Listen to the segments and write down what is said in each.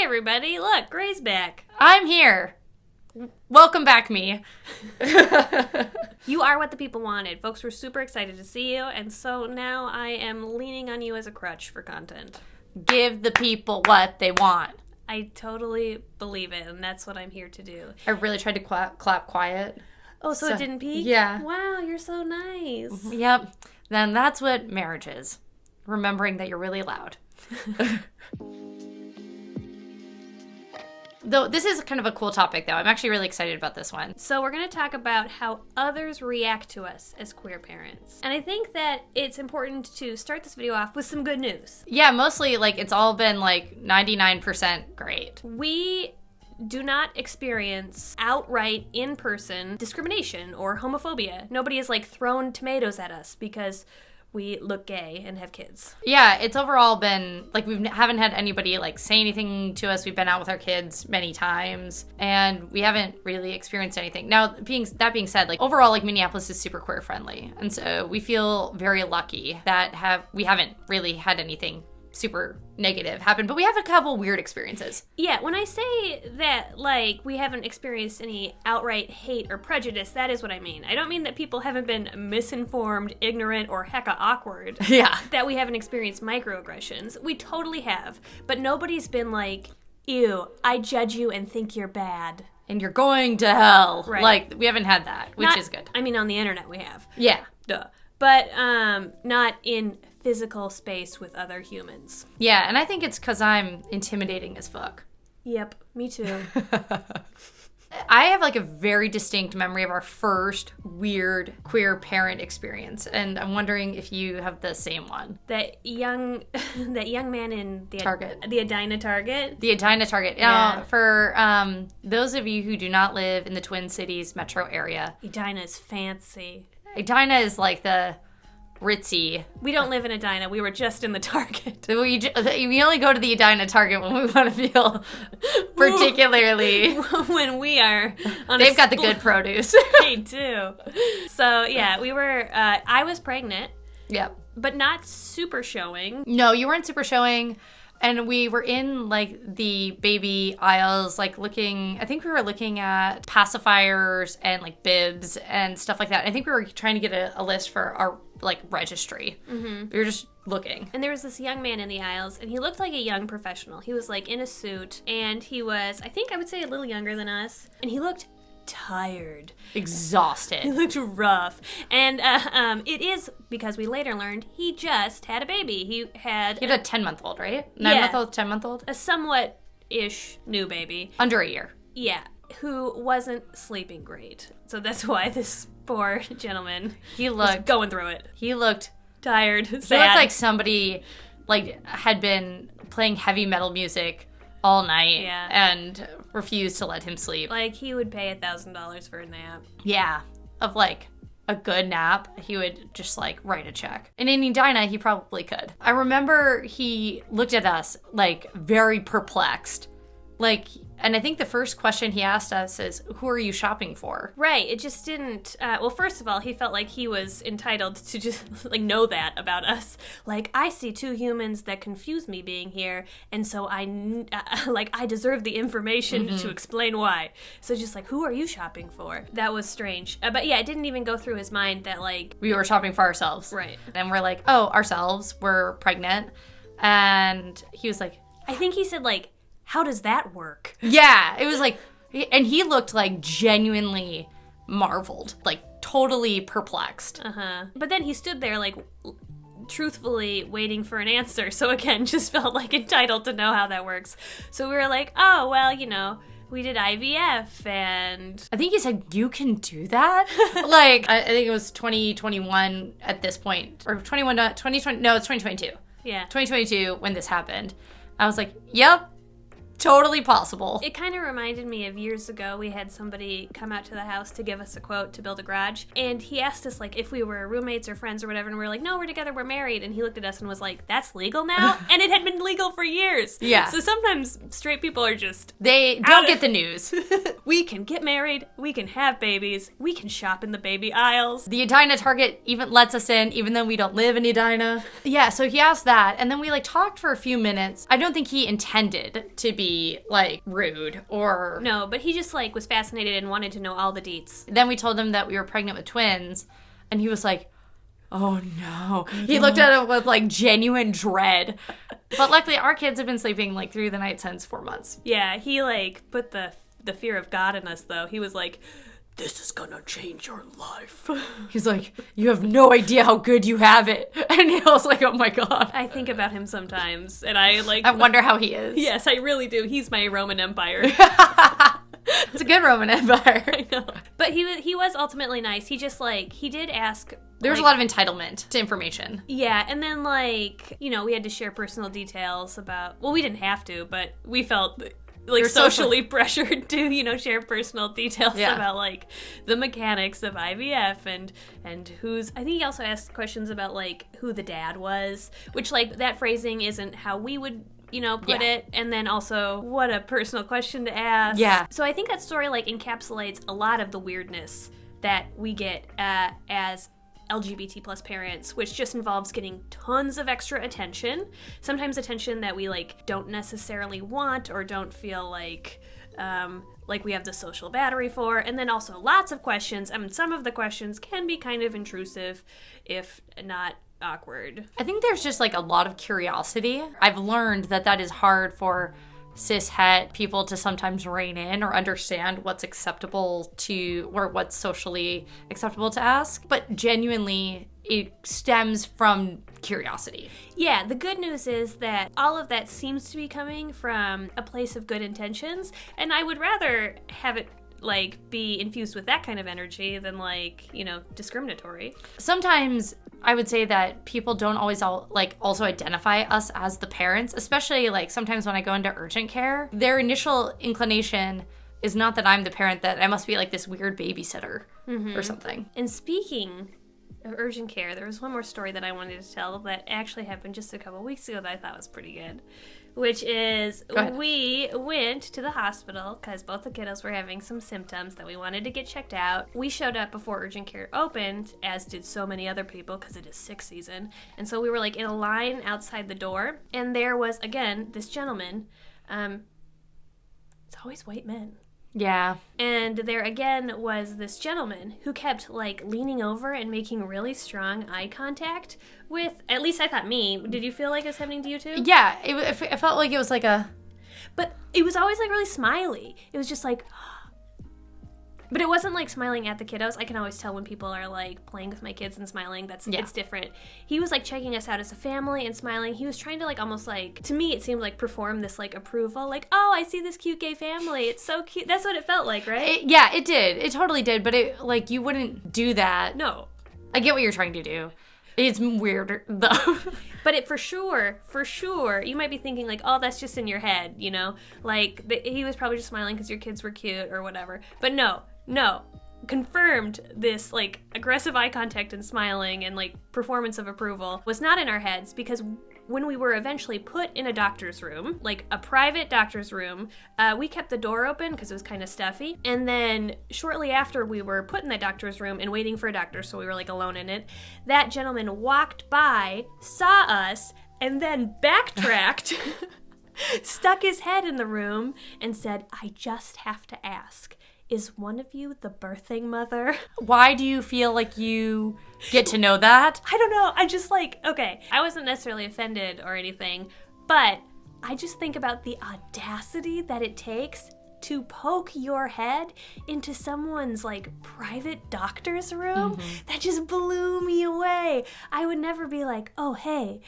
Hey everybody, look, Gray's back. I'm here. Welcome back, me. You are what the people wanted. Folks were super excited to see you, and so now I am leaning on you as a crutch for content. Give the people what they want. I totally believe it, and that's what I'm here to do. I really tried to clap quiet. Oh, so it didn't peak? Yeah. Wow, you're so nice. Yep. Then that's what marriage is. Remembering that you're really loud. Though this is kind of a cool topic, though. I'm actually really excited about this one. So we're going to talk about how others react to us as queer parents. And I think that it's important to start this video off with some good news. Yeah, mostly, it's all been, 99% great. We do not experience outright in-person discrimination or homophobia. Nobody has, thrown tomatoes at us because we look gay and have kids. Yeah, it's overall been, we haven't had anybody, say anything to us. We've been out with our kids many times, and we haven't really experienced anything. Now, that being said, overall, Minneapolis is super queer friendly, and so we feel very lucky that we haven't really had anything super negative happen, but we have a couple weird experiences. Yeah, when I say that, we haven't experienced any outright hate or prejudice, that is what I mean. I don't mean that people haven't been misinformed, ignorant, or hecka awkward. Yeah. That we haven't experienced microaggressions. We totally have. But nobody's been ew, I judge you and think you're bad. And you're going to hell. Right. We haven't had that, which is good. I mean, on the internet we have. Yeah. Duh. But not in physical space with other humans. Yeah, and I think it's because I'm intimidating as fuck. Yep, me too. I have a very distinct memory of our first weird queer parent experience, and I'm wondering if you have the same one. That young man in the Target. The Edina Target. The Edina Target. Yeah. Now, for those of you who do not live in the Twin Cities metro area, Edina is fancy. Edina is the ritzy. We don't live in Edina. We were just in the Target. We only go to the Edina Target when we want to feel particularly. When we are on They've got the good produce. They do. So, yeah, we were, I was pregnant. Yep. But not super showing. No, you weren't super showing. And we were in, the baby aisles, looking, I think we were looking at pacifiers and, bibs and stuff like that. I think we were trying to get a list for our, registry. Mm-hmm. We were just looking. And there was this young man in the aisles, and he looked like a young professional. He was, in a suit, and he was, I would say, a little younger than us. And he looked tired. Exhausted. He looked rough. And it is because we later learned he just had a baby. He had a 10-month-old, right? Yeah. 9-month-old, 10-month-old? A somewhat-ish new baby. Under a year. Yeah. Who wasn't sleeping great. So that's why this poor gentleman was going through it. He looked tired, sad. He looked like somebody had been playing heavy metal music all night and refused to let him sleep. He would pay $1,000 for a nap. Yeah, of a good nap, he would just write a check. And in Edina, he probably could. I remember he looked at us very perplexed. And I think the first question he asked us is, who are you shopping for? Right. It just didn't, well, first of all, he felt like he was entitled to just, know that about us. I see two humans that confuse me being here, and so I deserve the information to explain why. So just who are you shopping for? That was strange. But yeah, it didn't even go through his mind that, we were shopping for ourselves. Right. And we're oh, ourselves, we're pregnant. And he was I think he said, how does that work? Yeah, it was and he looked genuinely marveled, totally perplexed. But then he stood there truthfully waiting for an answer. So again, just felt entitled to know how that works. So we were oh, well, we did IVF and... I think he said, you can do that? I think it was 2021 at this point. Or 2020, no, it's 2022. Yeah. 2022 when this happened. I was yep. Totally possible. It kind of reminded me of years ago. We had somebody come out to the house to give us a quote to build a garage. And he asked us, if we were roommates or friends or whatever. And we were no, we're together, we're married. And he looked at us and was that's legal now? And it had been legal for years. Yeah. So sometimes straight people are just... They don't get the news. We can get married. We can have babies. We can shop in the baby aisles. The Edina Target even lets us in, even though we don't live in Edina. Yeah, so he asked that. And then we talked for a few minutes. I don't think he intended to be be, like, rude or... No, but he just, like, was fascinated and wanted to know all the deets. Then we told him that we were pregnant with twins, and he was like, oh no. He looked at it with, like, genuine dread. But luckily, our kids have been sleeping, like, through the night since 4 months. Yeah, he, like, put the fear of God in us, though. He was like, this is gonna change your life. He's like, you have no idea how good you have it. And Neil's like, oh my God. I think about him sometimes, and I, like... I wonder how he is. Yes, I really do. He's my Roman Empire. It's a good Roman Empire. I know. But he was ultimately nice. He just, like, he did ask... There was a lot of entitlement to information. Yeah, and then, like, you know, we had to share personal details about... Well, we didn't have to, but we felt... like socially pressured to, you know, share personal details about like the mechanics of IVF and who's... I think he also asked questions about like who the dad was, which like that phrasing isn't how we would, you know, put it. And then also what a personal question to ask. Yeah. So I think that story like encapsulates a lot of the weirdness that we get as LGBT plus parents, which just involves getting tons of extra attention, sometimes attention that we like don't necessarily want or don't feel like we have the social battery for, and then also lots of questions. I mean, some of the questions can be kind of intrusive, if not awkward. I think there's just like a lot of curiosity. I've learned that is hard for cis-het people to sometimes rein in or understand what's acceptable to, or what's socially acceptable to ask. But genuinely, it stems from curiosity. Yeah, the good news is that all of that seems to be coming from a place of good intentions, and I would rather have it like be infused with that kind of energy than like, you know, discriminatory. Sometimes I would say that people don't always also identify us as the parents, especially like sometimes when I go into urgent care, their initial inclination is not that I'm the parent, that I must be like this weird babysitter or something. And speaking of urgent care, there was one more story that I wanted to tell that actually happened just a couple weeks ago that I thought was pretty good. Which is, we went to the hospital because both the kiddos were having some symptoms that we wanted to get checked out. We showed up before urgent care opened, as did so many other people because it is sick season. And so we were like in a line outside the door, and there was, again, this gentleman. It's always white men. Yeah. And there again was this gentleman who kept like leaning over and making really strong eye contact with, at least I thought me. Did you feel like it was happening to you too? Yeah, it felt like it was like a... But it was always like really smiley. It was just like... But it wasn't like smiling at the kiddos. I can always tell when people are like playing with my kids and smiling. It's different. He was like checking us out as a family and smiling. He was trying to like almost like, to me it seemed like perform this like approval. Like, oh, I see this cute gay family. It's so cute. That's what it felt like, right? Yeah, it did. It totally did. But it like you wouldn't do that. No. I get what you're trying to do. It's weirder though. But it for sure, you might be thinking like, oh, that's just in your head, you know? Like, he was probably just smiling because your kids were cute or whatever. But no, confirmed this like aggressive eye contact and smiling and like performance of approval was not in our heads, because when we were eventually put in a doctor's room, like a private doctor's room, we kept the door open because it was kind of stuffy. And then shortly after we were put in that doctor's room and waiting for a doctor, so we were like alone in it, that gentleman walked by, saw us, and then backtracked, stuck his head in the room and said, I just have to ask, is one of you the birthing mother? Why do you feel like you get to know that? I don't know. I just like, okay, I wasn't necessarily offended or anything, but I just think about the audacity that it takes to poke your head into someone's like private doctor's room. That just blew me away. I would never be like, oh, hey,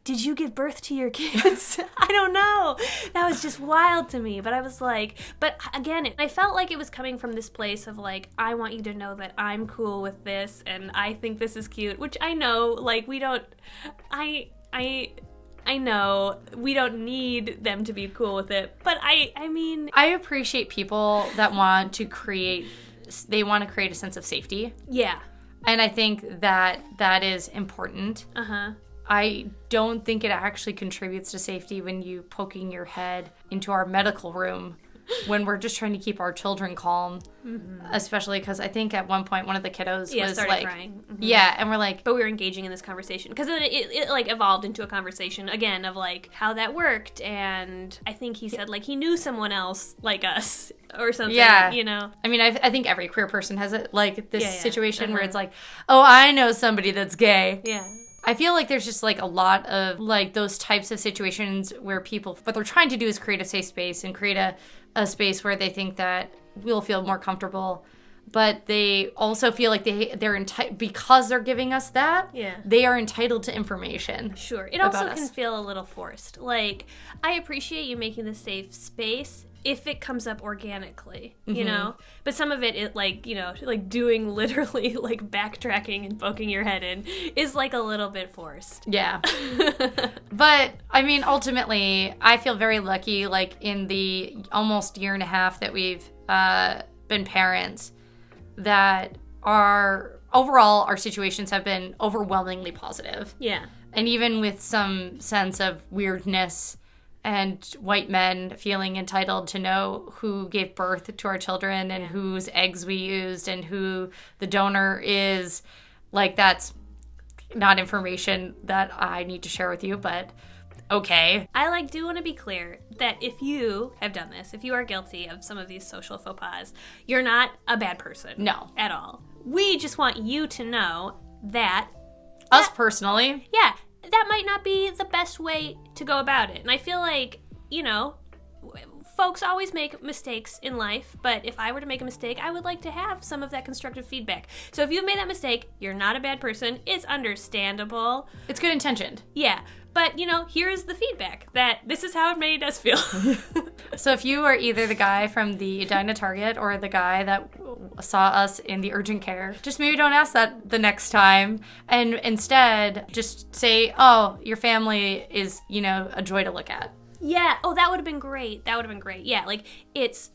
did you give birth to your kids? I don't know. That was just wild to me. But I was like, but again, I felt like it was coming from this place of like, I want you to know that I'm cool with this and I think this is cute, which I know, like, we don't, I know we don't need them to be cool with it, but I mean... I appreciate people that want to create a sense of safety. Yeah. And I think that is important. I don't think it actually contributes to safety when you poking your head into our medical room when we're just trying to keep our children calm, especially because I think at one point one of the kiddos was started like, crying. yeah, and we're like, but we were engaging in this conversation because then it like evolved into a conversation again of like how that worked, and I think he said like he knew someone else like us or something. Yeah. You know. I mean, I think every queer person has it like this situation where Uh-huh. it's like, oh, I know somebody that's gay. Yeah. I feel like there's just like a lot of like those types of situations where people, what they're trying to do is create a safe space and create a space where they think that we'll feel more comfortable. But they also feel like they're entitled, because they're giving us that, Yeah. they are entitled to information. Sure. It also about can us. feel a little forced. Like, I appreciate you making the safe space if it comes up organically, you know? But some of it, like, you know, like doing literally, like, backtracking and poking your head in is, like, a little bit forced. Yeah. But, I mean, ultimately, I feel very lucky, like, in the almost year and a half that we've been parents, that overall, our situations have been overwhelmingly positive. Yeah. And even with some sense of weirdness and white men feeling entitled to know who gave birth to our children and whose eggs we used and who the donor is, like, that's not information that I need to share with you, but okay. I do want to be clear that if you have done this, if you are guilty of some of these social faux pas, you're not a bad person. No. At all. We just want you to know that Us personally, yeah, that might not be the best way to go about it. And I feel like, you know, folks always make mistakes in life, but if I were to make a mistake, I would like to have some of that constructive feedback. So if you've made that mistake, you're not a bad person. It's understandable. it's good intentioned. Yeah, but, you know, here's the feedback that this is how it made us feel. So if you are either the guy from the Edina Target or the guy that saw us in the urgent care, just maybe don't ask that the next time. And instead, just say, oh, your family is, you know, a joy to look at. Yeah. Oh, that would have been great. That would have been great. Yeah, like it's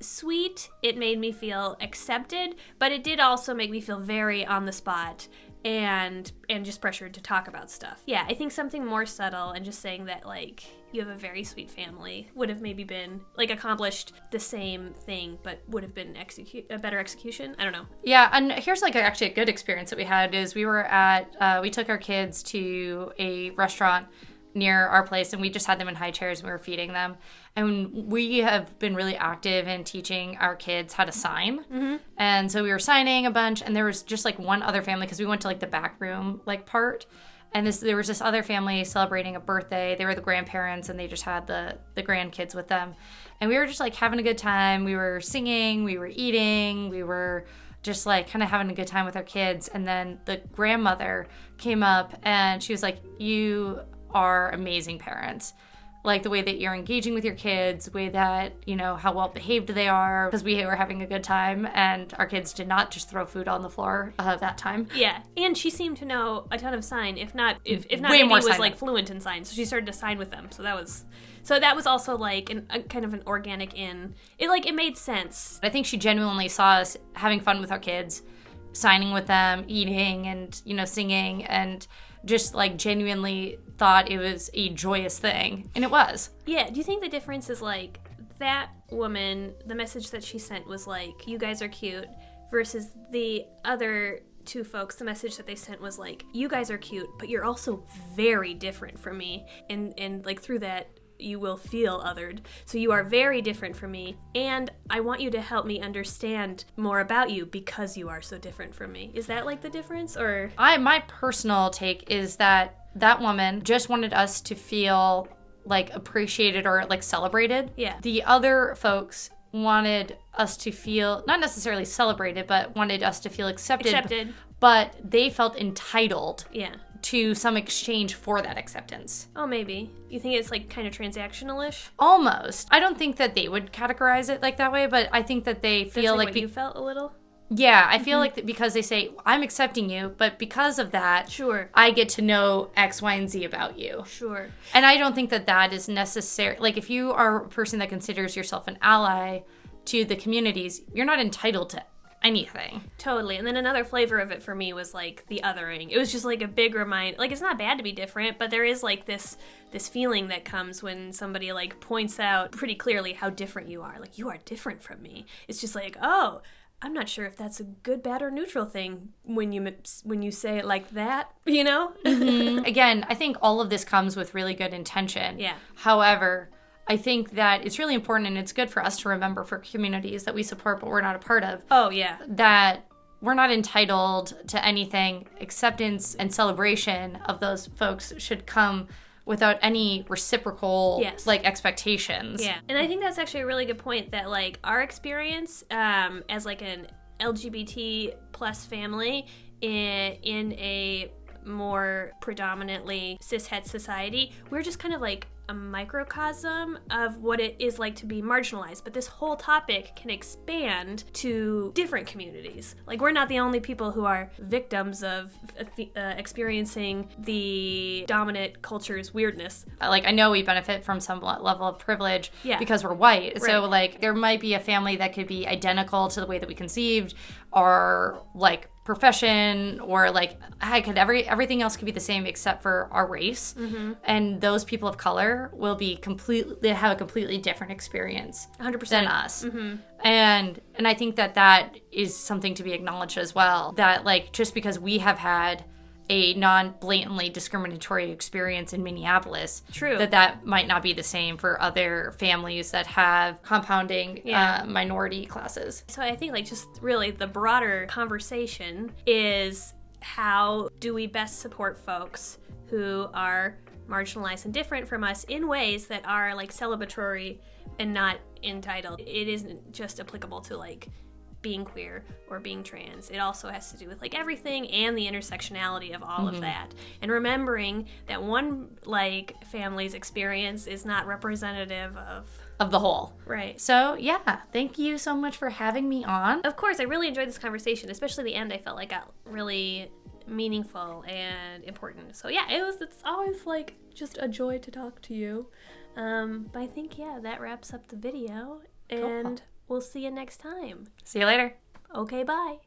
sweet. It made me feel accepted, but it did also make me feel very on the spot and just pressured to talk about stuff. Yeah, I think something more subtle and just saying that like you have a very sweet family would have maybe been like accomplished the same thing, but would have been a better execution. I don't know. Yeah, and here's like actually a good experience that we had is we took our kids to a restaurant near our place, and we just had them in high chairs and we were feeding them. And we have been really active in teaching our kids how to sign. Mm-hmm. And so we were signing a bunch, and there was just like one other family, because we went to like the back room like part. And there was this other family celebrating a birthday. They were the grandparents, and they just had the grandkids with them. And we were just like having a good time. We were singing, we were eating, we were just like kind of having a good time with our kids. And then the grandmother came up and she was like, you are amazing parents. Like the way that you're engaging with your kids, the way that, you know, how well behaved they are, because we were having a good time and our kids did not just throw food on the floor that time. Yeah, and she seemed to know a ton of sign, if not Way maybe more was sign like than- fluent in sign. So she started to sign with them. So that was also like a kind of an organic it made sense. I think she genuinely saw us having fun with our kids, signing with them, eating and, you know, singing, and just like genuinely thought it was a joyous thing. And it was. Yeah, do you think the difference is like that woman, the message that she sent was like, you guys are cute, versus the other two folks, the message that they sent was like, you guys are cute, but you're also very different from me. And like through that, you will feel othered. So you are very different from me, and I want you to help me understand more about you because you are so different from me. Is that like the difference, or? My personal take is that woman just wanted us to feel like appreciated or like celebrated. Yeah. The other folks wanted us to feel not necessarily celebrated, but wanted us to feel accepted. But they felt entitled. Yeah. To some exchange for that acceptance. Oh, maybe. You think it's like kind of transactional-ish? Almost. I don't think that they would categorize it like that way, but I think that they feel That's what you felt a little? Yeah, I feel like that because they say, I'm accepting you, but because of that, Sure. I get to know X, Y, and Z about you. Sure. And I don't think that that is necessary. Like, if you are a person that considers yourself an ally to the communities, you're not entitled to anything. Totally. And then another flavor of it for me was like the othering. It was just like a big reminder. Like, it's not bad to be different, but there is like this feeling that comes when somebody like points out pretty clearly how different you are. Like, you are different from me. It's just like, oh, I'm not sure if that's a good, bad, or neutral thing when you say it like that, you know? Again, I think all of this comes with really good intention. Yeah. However, I think that it's really important, and it's good for us to remember for communities that we support but we're not a part of. Oh, yeah. That we're not entitled to anything. Acceptance and celebration of those folks should come without any reciprocal like expectations. Yeah. And I think that's actually a really good point, that like our experience as like an LGBT plus family in a more predominantly cishet society, we're just kind of like a microcosm of what it is like to be marginalized. But this whole topic can expand to different communities. Like, we're not the only people who are victims of experiencing the dominant culture's weirdness. Like, I know we benefit from some level of privilege because we're white. Right. So, like, there might be a family that could be identical to the way that we conceived, or like profession, or like everything else could be the same except for our race. And those people of color will be they have a completely different experience 100% than us. And I think that is something to be acknowledged as well, that like just because we have had a non-blatantly discriminatory experience in Minneapolis, that might not be the same for other families that have compounding minority classes. So I think like just really the broader conversation is, how do we best support folks who are marginalized and different from us in ways that are like celebratory and not entitled? It isn't just applicable to like being queer or being trans. It also has to do with like everything and the intersectionality of all of that. And remembering that one like family's experience is not representative of the whole. Right. So yeah, thank you so much for having me on. Of course, I really enjoyed this conversation, especially the end. I felt like got really meaningful and important. So yeah, it's always like just a joy to talk to you. But I think that wraps up the video, and we'll see you next time. See you later. Okay, bye.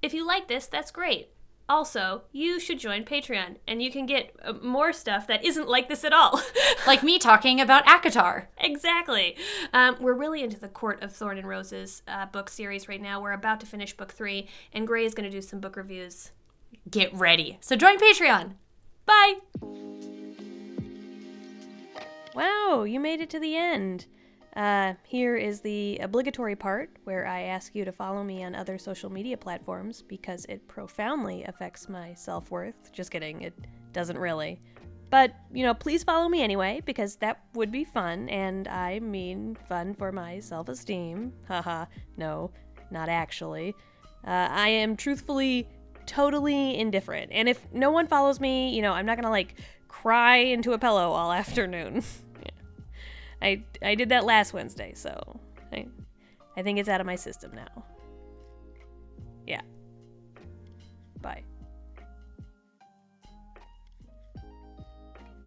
If you like this, that's great. Also, you should join Patreon, and you can get more stuff that isn't like this at all. Like me talking about ACOTAR. Exactly. We're really into the Court of Thorn and Roses book series right now. We're about to finish book 3, and Gray is going to do some book reviews. Get ready. So join Patreon. Bye! Wow, you made it to the end. Here is the obligatory part where I ask you to follow me on other social media platforms because it profoundly affects my self-worth. Just kidding, it doesn't really. But, please follow me anyway, because that would be fun, and I mean fun for my self-esteem. Haha, no, not actually. I am truthfully totally indifferent, and if no one follows me, I'm not gonna, cry into a pillow all afternoon. I did that last Wednesday, so I think it's out of my system now. Yeah. Bye.